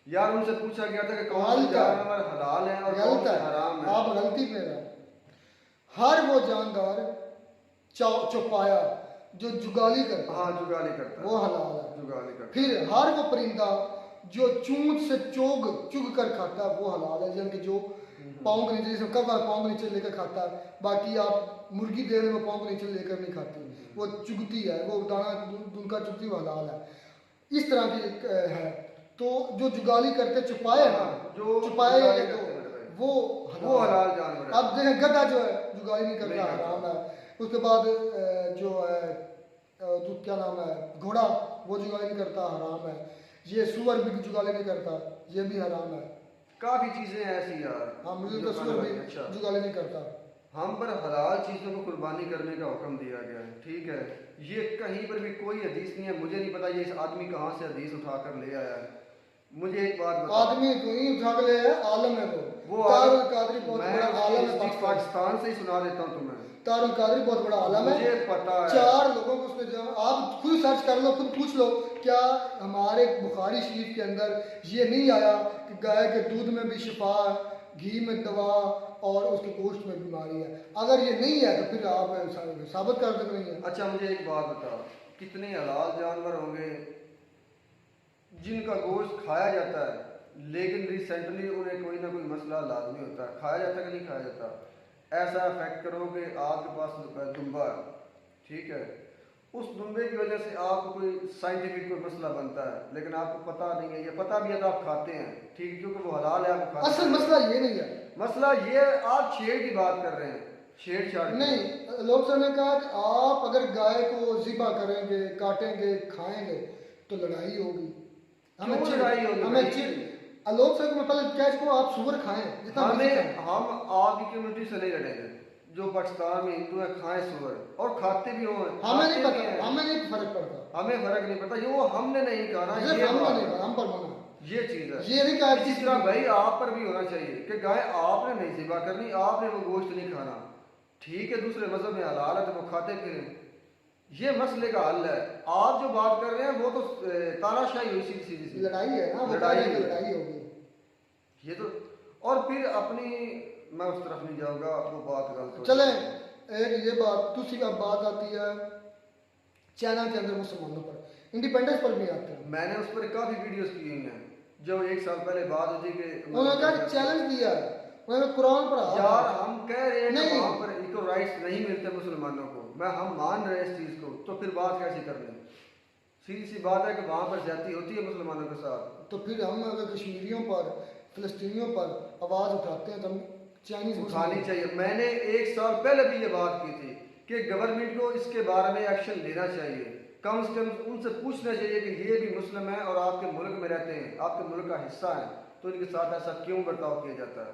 यार। उनसे पूछा गया था कि कौन से जानवर हलाल है और कौन से हराम है। आप गलती पे रहे। हर वो जानवर चौपाया जो जुगाली करता, हाँ, जुगाली करता, वो हलाल है, जुगाली करता। फिर हर वो परिंदा जो चूंट से चुग कर खाता है वो हलाल है, यानी कि जो पाँव के नीचे, कब पाँव के नीचे लेकर खाता है। बाकी आप मुर्गी दे रहे हो, पाँव के नीचे लेकर नहीं खाती, वो चुगती है, वो दाना दुनका चुगती, वो हलाल है। इस तरह की है। तो जो जुगाली करते छुपाए ना, जो छुपाए वो हलाल जानवर। अब देखें गधा जो है जुगाली नहीं करता, हराम है। उसके बाद जो है क्या नाम है, घोड़ा, वो जुगाली नहीं करता, हराम है। ये सूअर भी जुगाली नहीं करता, ये भी हराम है। काफी चीजें ऐसी यार। हाँ, मुझे तो सूअर भी जुगाली नहीं करता। हम पर हलाल चीजों को कुर्बानी करने का हुक्म दिया गया है, ठीक है। ये कहीं पर भी कोई हदीस नहीं है, मुझे नहीं पता ये इस आदमी कहाँ से हदीस उठाकर ले आया है। मुझे एक बात बता, आदमी तो ही उठा के ले आया, आलम है वो तारुल कादरी बहुत बड़ा आलम है, पाकिस्तान से ही सुना देता हूँ तुम्हें। तारुल कादरी बहुत बड़ा आलम है, मुझे पता है। 4 लोगों को उसने आप खुद सर्च कर लो, खुद पूछ लो, क्या हमारे बुखारी शरीफ के अंदर ये नहीं आया कि गाय के दूध में भी शिफा है, घी में दवा और उसके गोश्त में बीमारी है। अगर ये नहीं है तो फिर आप साबित कर दे नहीं है। अच्छा, मुझे एक बात बताओ, कितने हलाल जानवर होंगे जिनका गोश्त खाया जाता है लेकिन रिसेंटली उन्हें कोई ना कोई मसला लाजमी होता है, खाया जाता कि नहीं खाया जाता। ऐसा इफेक्ट करो कि आपके पास दुम्बा है, ठीक है, उस दुम्बे की वजह से आपको कोई साइंटिफिक कोई मसला बनता है, लेकिन आपको पता नहीं है, ये पता भी है तो आप खाते हैं, ठीक, क्योंकि वो हलाल है, आप खाते हैं। असल मसला ये नहीं है, मसला ये आप छेड़ की बात कर रहे हैं, छेड़छाड़ नहीं। लोग सब ने कहा कि आप अगर गाय को ज़िबा करेंगे, काटेंगे, खाएंगे तो लड़ाई होगी, हमें लड़ाई होगी, हमें चिड़। लोग सब में पहले क्या इसको आप सुअर खाएं, हम आपकी कम्युनिटी से नहीं लड़ेंगे, जो पाकिस्तान में हिंदू है खाएं सुअर, और खाते भी हो, हमें नहीं पता, हमें नहीं फर्क पड़ता, हमें फर्क नहीं पड़ता, ये वो हमने नहीं खाना, हम पर मना, ये चीज है। ये नहीं कहा इसी तरह भाई आप पर भी होना चाहिए कि गाय आपने नहीं ज़िबा करनी, आपने वो गोश्त नहीं खाना, ठीक है, दूसरे मजहब में हलाल है तो वो खाते फिरें, ये मसले का हल है। आप जो बात कर रहे हैं वो तो तानाशाही हुई, सीधी लड़ाई है ना, लड़ाई होगी ये तो। और फिर अपनी, मैं उस तरफ नहीं जाऊंगा, वो बात गलत। चले एक ये बात, दूसरी बात आती है चाइना के अंदर मुसलमानों पर, इंडिपेंडेंस पर भी आते हैं। मैंने उस पर काफी वीडियोस की हुई हैं, जो 1 साल पहले बात हुई कि उन्होंने चैलेंज किया, उन्होंने कुरान पर यार हम कह रहे हैं कि वहाँ पर इको राइट्स नहीं मिलते मुसलमानों को, हम मान रहे हैं इस चीज को, तो फिर बात कैसी करनी? सीधी सी बात है कि वहाँ पर ज्यादती होती है मुसलमानों के साथ, तो फिर हम अगर कश्मीरियों पर, फिलिस्तीनियों पर आवाज उठाते हैं तो हम चाइनीज उठानी चाहिए। मैंने 1 साल पहले भी ये बात की थी कि गवर्नमेंट को इसके बारे में एक्शन लेना चाहिए, कम से कम उनसे पूछना चाहिए कि ये भी मुस्लिम है और आपके मुल्क में रहते हैं, आपके मुल्क का हिस्सा है, तो इनके साथ ऐसा क्यों बर्ताव किया जाता है?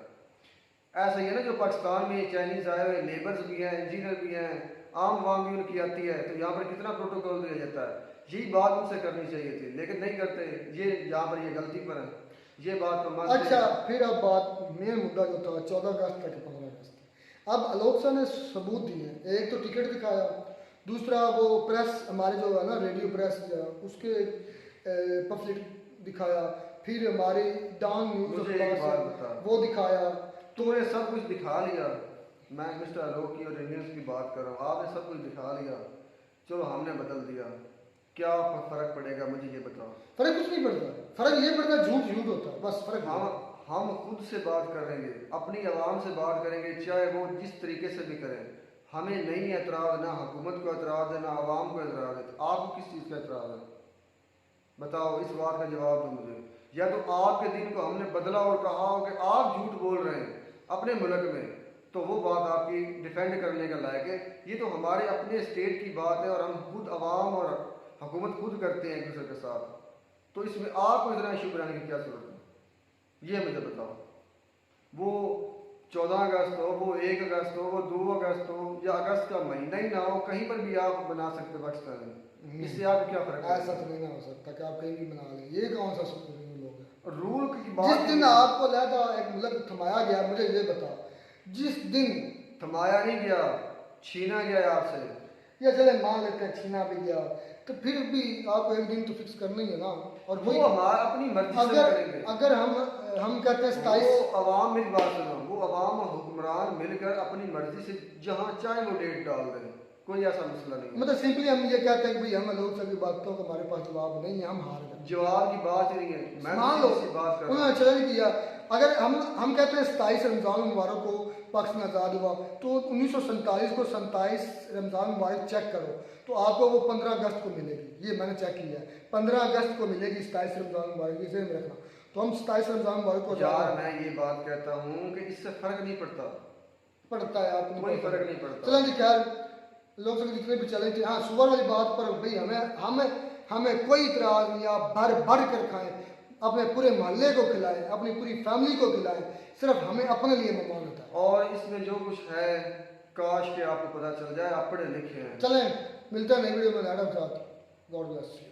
ऐसा ही है ना, जो पाकिस्तान में चाइनीज आए हुए लेबर्स भी हैं, इंजीनियर भी हैं, आम आवाम भी उनकी आती है, तो यहाँ पर कितना प्रोटोकॉल दिया जाता है, यही बात उनसे करनी चाहिए थी, लेकिन नहीं करते, ये यहाँ पर ये गलती पर है, ये बात तो मान। अच्छा, फिर अब बात मेन मुद्दा जो था 14 अगस्त तक 15 अगस्त, अब आलोक सर ने सबूत दिए, एक तो टिकट दिखाया, दूसरा वो प्रेस हमारे जो है ना रेडियो प्रेस उसके पम्फलेट दिखाया, फिर हमारी डांग न्यूज वो दिखाया, तूने सब कुछ दिखा लिया। मैं मिस्टर आलोक की और इंडियंस की बात कर रहा हूँ, आपने सब कुछ दिखा लिया, चलो हमने बदल दिया, क्या फर्क पड़ेगा मुझे ये बताओ? फर्क कुछ नहीं पड़ता, फर्क ये पड़ता झूठ झूठ होता है, बस फर्क। हम खुद से बात करेंगे, अपनी आवाम से बात करेंगे, चाहे वो जिस तरीके से भी करें, हमें नहीं एतराज़, ना हुकूमत को एतराज़ है, ना आवाम को एतराज़ है, आपको किस चीज़ का एतराज़ है बताओ, इस बात का जवाब दो मुझे। या तो आपके दिन को हमने बदला और कहा हो कि आप झूठ बोल रहे हैं अपने मुल्क में, तो वो बात आपकी डिफेंड करने का लायक है। ये तो हमारे अपने स्टेट की बात है और हम खुद आवाम और हुकूमत खुद करते हैं एक दूसरे के साथ, तो इसमें आपको इतना इशू बनाने की क्या जरूरत है, ये मुझे बताओ। वो 14 अगस्त हो, वो 1 अगस्त हो, वो 2 अगस्त हो, या अगस्त का महीना ही ना हो, कहीं पर भी आप बना सकते हो पाकिस्तान में, इससे आपको क्या फर्क है? ऐसा तो नहीं ना हो सकता कि आप कहीं भी बना लें, ये कौन सा लोग है? रूल की बात, जिस दिन आपको लहदा एक मुल्क थमाया गया, मुझे ये बताओ, जिस दिन थमाया नहीं गया, छीना गया आपसे, या चले मान लेते हैं छीना भी गया, तो फिर भी आपको एक दिन तो फिक्स करना ही है ना, और वो हमारा अपनी मर्जी से करेंगे। अगर हम कहते हैं 27, अवाम मेरी बात सुनो, वो अवाम और हुक्मरान मिलकर अपनी मर्जी से जहाँ चाहे वो डेट डाल दें, कोई ऐसा मसला नहीं। मतलब सिंपली हम ये कहते हैं कि भाई हम लोग सभी बातों का हमारे पास जवाब नहीं है, हम हार गए, जवाब की बात ही नहीं है। मैं मान लो बात कर उन्होंने चैलेंज किया, अगर हम कहते हैं 27 रमज़ान मुबारक को पाकिस्तान आज़ाद हुआ, तो 1947 को 27 रमज़ान मुबारक चेक करो तो आपको वो 15 अगस्त को मिलेगी, ये मैंने चेक किया है, 15 अगस्त को मिलेगी 27 रमज़ान मुबारक, इसे में रखना। तो हम 27 रमज़ान मुबारक को, यार मैं ये बात कहता हूँ कि इससे फर्क नहीं पड़ता है, आपको कोई फर्क नहीं पड़ता। चलो जी, खैर लोग सब जितने भी चैलेंज थे, हाँ सुबह वाली बात पर भाई हमें कोई इतराज़ नहीं, आप भर कर खाएं, अपने पूरे मोहल्ले को खिलाएं, अपनी पूरी फैमिली को खिलाएं, सिर्फ हमें अपने लिए मेहमान होता है। और इसमें जो कुछ है काश के आपको पता चल जाए, आप पढ़े लिखे हैं। चलें मिलते हैं नई वीडियो में मैडम साथ, गॉड ब्लेस यू।